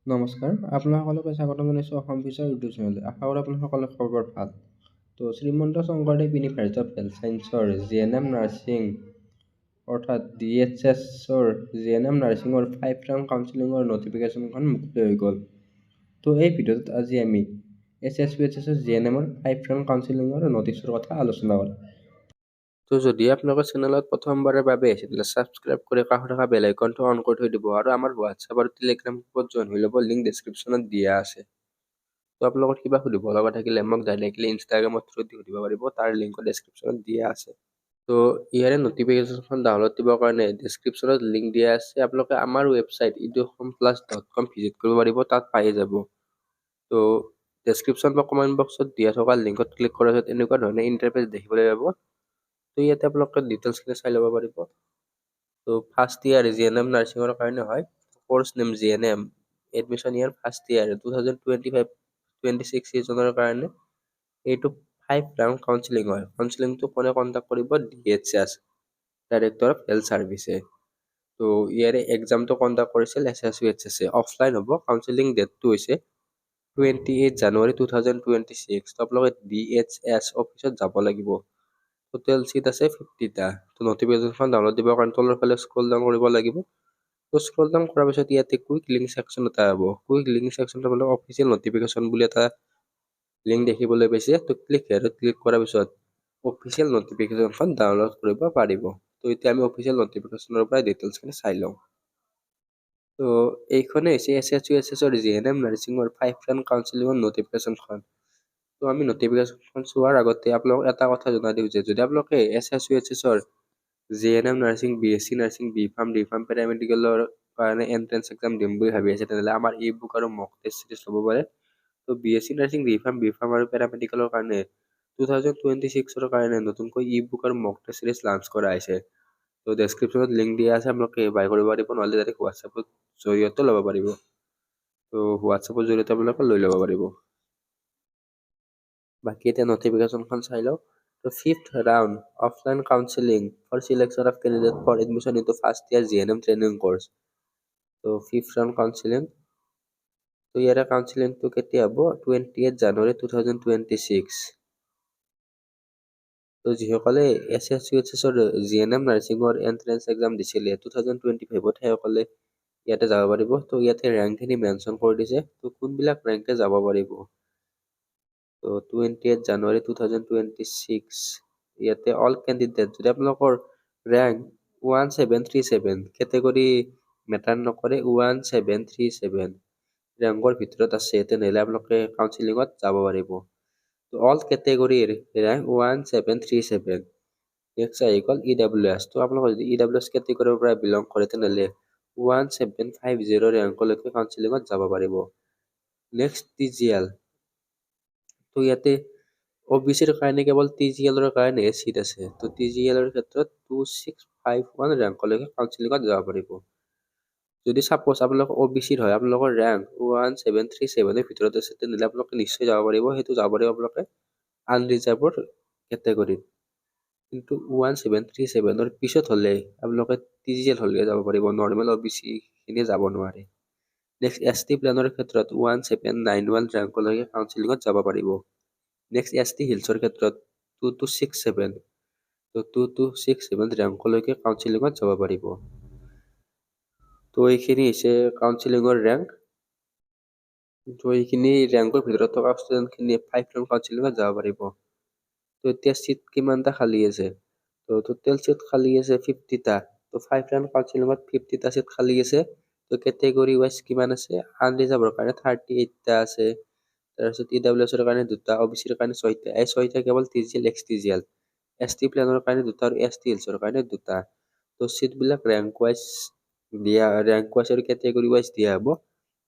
নমস্কাৰ, আপোনাক সকলোকে স্বাগতম জনাইছোঁ অসম ফিচাৰ ইউটিউব চেনেললৈ। আশা কৰোঁ আপোনাৰ সকলোৰে খবৰ ভাল। তো Srimanta Sankardev university of health ছায়েন্সৰ জিএনএম নাৰ্ছিং অৰ্থাৎ ডিএইচএছৰ জিএনএম নাৰ্ছিঙৰ 5 ৰাউণ্ড কাউন্সেলিঙৰ নটিফিকেশ্যনখন মুকলি হৈ গ'ল। তো এই ভিডিঅ'টোত আজি আমি এছএছৰ জিএনএমৰ 5 ৰাউণ্ড কাউন্সেলিঙৰ নটিচৰ কথা আলোচনা কৰিম। তো যদি আপোনালোকৰ চেনেলত প্ৰথমবাৰৰ বাবে আহিছে তেতিয়াহ'লে ছাবস্ক্ৰাইব কৰি কাষত থকা বেল আইকনটো অন কৰি থৈ দিব আৰু আমাৰ হোৱাটছআপ আৰু টেলিগ্ৰাম গ্ৰুপত জইন হৈ ল'ব, লিংক ডেছক্ৰিপশ্যনত দিয়া আছে। তো আপোনালোকৰ কিবা সুধিব লগা থাকিলে মোক ডাইৰেক্টলি ইনষ্টাগ্ৰামত থ্ৰুদি সুধিব পাৰিব, তাৰ লিংকো ডেছক্ৰিপশ্যনত দিয়া আছে। তো ইয়াৰে নটিফিকেশ্যনখন ডাউনলোড দিবৰ কাৰণে ডেছক্ৰিপশ্যনত লিংক দিয়া আছে। আপোনালোকে আমাৰ ৱেবছাইট eduhomeplus.com ভিজিট কৰিব পাৰিব, তাত পাই যাব। তো ডেছক্ৰিপশ্যন বা কমেণ্ট বক্সত দিয়া থকা লিংকত ক্লিক কৰাৰ পিছত এনেকুৱা ধৰণে ইণ্টাৰফেচ দেখিবলৈ পাব। তো ইয়াতে আপোনালোকে ডিটেইলছখিনি চাই ল'ব পাৰিব। তো ফাৰ্ষ্ট ইয়াৰ জিএনএম নাৰ্ছিঙৰ কাৰণে হয়, course name GNM, admission year first year 2025-26 ছিজনৰ কাৰণে এইটো 5 ৰাউণ্ড কাউন্সেলিং হয়। কাউন্সেলিংটো কোনে কণ্ডাক্ট কৰিব? DHS, director of health ছাৰ্ভিচে। তো ইয়াৰে এক্সামটো কণ্ডাক্ট কৰিছিল এছএছএ। অফলাইন হ'ব। কাউন্সেলিং ডেটটো হৈছে 28 জানুৱাৰী 2026। তো আপোনালোকে ডিএইচএছ অফিচত যাব লাগিব। টোটেল চিট আছে 50টা। তো নটিফিকেশ্যনখন ডাউনলোড দিবৰ কাৰণে তলৰ ফালে স্ক্ৰল ডাউন কৰিব লাগিব। তো স্ক্ৰল ডাউন কৰাৰ পিছত ইয়াতে কুইক লিংক ছেকশ্যন এটা হ'ব। কুইক লিংক ছেকশ্যনটো মানে অফিচিয়েল নটিফিকেশ্যন বুলি এটা লিংক দেখিবলৈ পাইছে। তো ক্লিক কৰাৰ পিছত অফিচিয়েল নটিফিকেশ্যনখন ডাউনলোড কৰিব পাৰিব। তো এতিয়া আমি অফিচিয়েল নটিফিকেশ্যনৰ পৰা ডিটেইলছখিনি চাই লওঁ। তো এইখনে হৈছে এছএছৰ জিএনএম নাৰ্ছিঙৰ 5 ৰাউণ্ড কাউন্সেলিঙৰ নটিফিকেশ্যনখন। তো আমি নটিফিকেশ্যনখন চোৱাৰ আগতে আপোনালোকক এটা কথা জনাই দিওঁ যে যদি আপোনালোকে এছএছৰ GNM nursing, BSc nursing, D pharm পেৰামেডিকেলৰ কাৰণে এণ্ট্ৰেন্স এক্সাম দিম বুলি ভাবি আছে, তেনেহ'লে আমাৰ ই বুক আৰু মক টেষ্ট চিৰিজ ল'ব পাৰে। তো বিএছচি নাৰ্ছিং, ডি ফাৰ্ম আৰু পেৰামেডিকেলৰ কাৰণে 2026ৰ কাৰণে নতুনকৈ ই বুক আৰু মক টেষ্ট চিৰিজ লাঞ্চ কৰা হৈছে। তো ডেছক্ৰিপশ্যনত লিংক দিয়া আছে, আপোনালোকে বাই কৰিব পাৰিব, নহ'লে ডাইৰেক্ট হোৱাটছএপত জৰিয়তে ল'ব পাৰিব। তো হোৱাটছএপৰ জৰিয়তে আপোনালোকে লৈ ল'ব পাৰিব। বাকী এতিয়া নটিফিকেশ্যনখন চাই লওঁ। তো 5th round offline counseling for selection of candidate for admission into first year GNM training course. তো 5th round counseling. তো ইয়াৰে কাউন্সেলিংটো কেতিয়া হ'ব? 28 জানুৱাৰী 2026। তো যিসকলে এছএছৰ জিএনএম নাৰ্ছিঙৰ এণ্ট্ৰেন্স এক্সাম দিছিলে 2025ত, সেইসকলে ইয়াতে যাব পাৰিব। তো ইয়াতে ৰেংকখিনি মেনশ্যন কৰি দিছে, তো কোনবিলাক ৰেংকে যাব পাৰিব। তো 28 জানুৱাৰী 2026 ইয়াতে অল কেণ্ডিডেট, যদি আপোনালোকৰ ৰেংক 1737, কেটেগৰী মেটাৰ নকৰে, 1737 ৰেংকৰ ভিতৰত আছে, তেনেহ'লে আপোনালোকে কাউন্সেলিঙত যাব পাৰিব। তো অল কেটেগৰীৰ ৰেংক 1737। নেক্সট আহি গ'ল EWS। তো আপোনালোকে যদি EWS কেটেগৰীৰ পৰা বিলং কৰে তেনেহ'লে 1750 ৰেংকলৈকে কাউন্সেলিঙত যাব পাৰিব। Next TGL। তো ইয়াতে OBCৰ কাৰণে কেৱল TGLৰ কাৰণে চিট আছে। তো TGLৰ ক্ষেত্ৰত 2651 ৰেংকলৈকে কাউন্সেলিঙত যাব পাৰিব। যদি ছাপ'জ আপোনালোকৰ OBCৰ হয়, আপোনালোকৰ ৰেংক 1737ৰ ভিতৰত আছে, তেনেহ'লে আপোনালোকে নিশ্চয় যাব পাৰিব। সেইটো যাব পাৰিব আপোনালোকে আনৰিজাৰ্ভৰ কেটেগৰীত। কিন্তু 1737ৰ পিছত হ'লে আপোনালোকে TGL হ'লে যাব পাৰিব, নৰ্মেল OBCখিনি যাব নোৱাৰে। নেক্সট ST প্লেনৰ ক্ষেত্ৰত 1791 ৰেংকলৈকে কাউন্সেলিঙত যাব পাৰিব। নেক্সট ST হিলছৰ ক্ষেত্ৰত 2267, তো 2267 ৰেংকলৈকে কাউন্সেলিঙত যাব পাৰিব। তো এইখিনি হৈছে কাউন্সেলিঙৰ ৰেংক। তো এইখিনি ৰেংকৰ ভিতৰত থকা ষ্টুডেণ্টখিনি 5 ৰাউণ্ড কাউন্সেলিঙত যাব পাৰিব। তো এতিয়া চিট কিমানটা খালী আছে? তো টোটেল চিট খালী আছে 50টা। তো 5 ৰাউণ্ড কাউন্সেলিঙত 50টা চিট খালী আছে। তো কেটেগৰী ৱাইজ কিমান আছে? আনৰিজাৰ্ভৰ কাৰণে 38টা আছে। তাৰপিছত EWSৰ কাৰণে 2টা, OBCৰ কাৰণে 6টা। এই 6টা কেৱল TGL, XTGL। ST প্লেনৰ কাৰণে 2টা আৰু ST হিলছৰ কাৰণে 2টা। তো চিটবিলাক ৰেংক ৱাইজ আৰু কেটেগৰী ৱাইজ দিয়া হ'ব।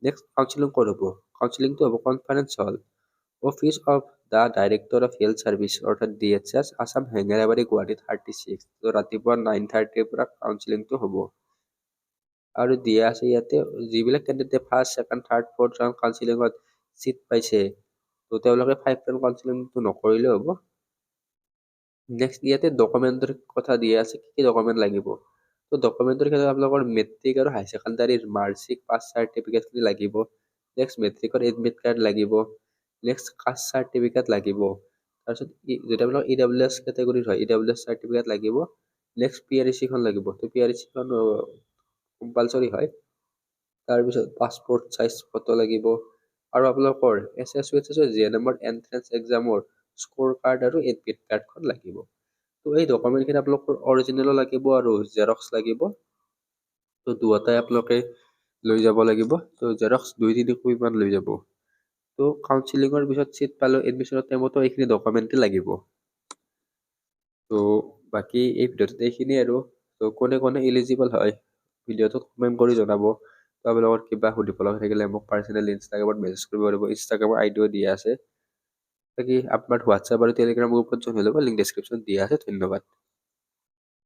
নেক্সট কাউন্সেলিং ক'ত হ'ব? কাউন্সেলিংটো হ'ব conference hall, office of the director of health service অৰ্থাৎ DHS, আছাম, হেঙেৰাবাৰী, গুৱাহাটী 36। তো ৰাতিপুৱা 9:30ৰ পৰা কাউন্সেলিংটো হ'ব। আৰু দিয়া আছে ইয়াতে যিবিলাক কেণ্ডিডেটে first, second, third, fourth round কাউন্সেলিঙত চিট পাইছে, তো তেওঁলোকে 5 ৰাউণ্ড কাউন্সেলিংটো নকৰিলেও হ'ব। নেক্সট ইয়াতে ডকুমেণ্টৰ কথা দিয়া আছে, কি ডকুমেণ্ট লাগিব। তো ডকুমেণ্টৰ ক্ষেত্ৰত আপোনালোকৰ মেট্ৰিক আৰু হায়াৰ ছেকেণ্ডাৰীৰ মাৰ্কশ্বিট, পাছ চাৰ্টিফিকেটখিনি লাগিব। নেক্সট মেট্ৰিকৰ এডমিট কাৰ্ড লাগিব, নেক্সট কাষ্ট চাৰ্টিফিকেট লাগিব, তাৰপিছত যদি আপোনালোক EWS কেটেগৰীৰ হয় EWS চাৰ্টিফিকেট লাগিব, নেক্সট PRC খন লাগিব, তো PRC খন কম্পালচৰি হয়। তাৰপিছত পাছপৰ্ট চাইজ ফটো লাগিব, আৰু আপোনালোকৰ SSUHS GNMৰ এন্ট্ৰেন্স এক্সামৰ স্ক'ৰ কাৰ্ড আৰু এডমিট কাৰ্ডখন লাগিব। তো এই ডকুমেণ্টখিনি আপোনালোকৰ অৰিজিনেলো লাগিব আৰু জেৰক্স লাগিব। তো দুয়োটাই আপোনালোকে লৈ যাব লাগিব। তো জেৰক্স 2-3 কপিমান লৈ যাব। তো কাউন্সিলিঙৰ পিছত চিট পালেও এডমিশ্যনৰ টাইমতো এইখিনি ডকুমেণ্টেই লাগিব। তো বাকী এই ভিডিঅ'টোত এইখিনি আৰু। তো কোনে কোনে এলিজিবল হয় ভিডিঅ'টোত কমেণ্ট কৰি জনাব। তো আপোনালোকৰ কিবা সুধিব লগা থাকিলে মোক পাৰ্চনেলি ইনষ্টাগ্ৰামত মেছেজ কৰিব পাৰিব, ইনষ্টাগ্ৰামৰ আইডিও দিয়া আছে। বাকী আপোনাৰ হোৱাটছআপ আৰু টেলিগ্ৰাম গ্ৰুপত জইন হৈ ল'ব, লিংক ডেছক্ৰিপশ্যনত দিয়া আছে। ধন্যবাদ।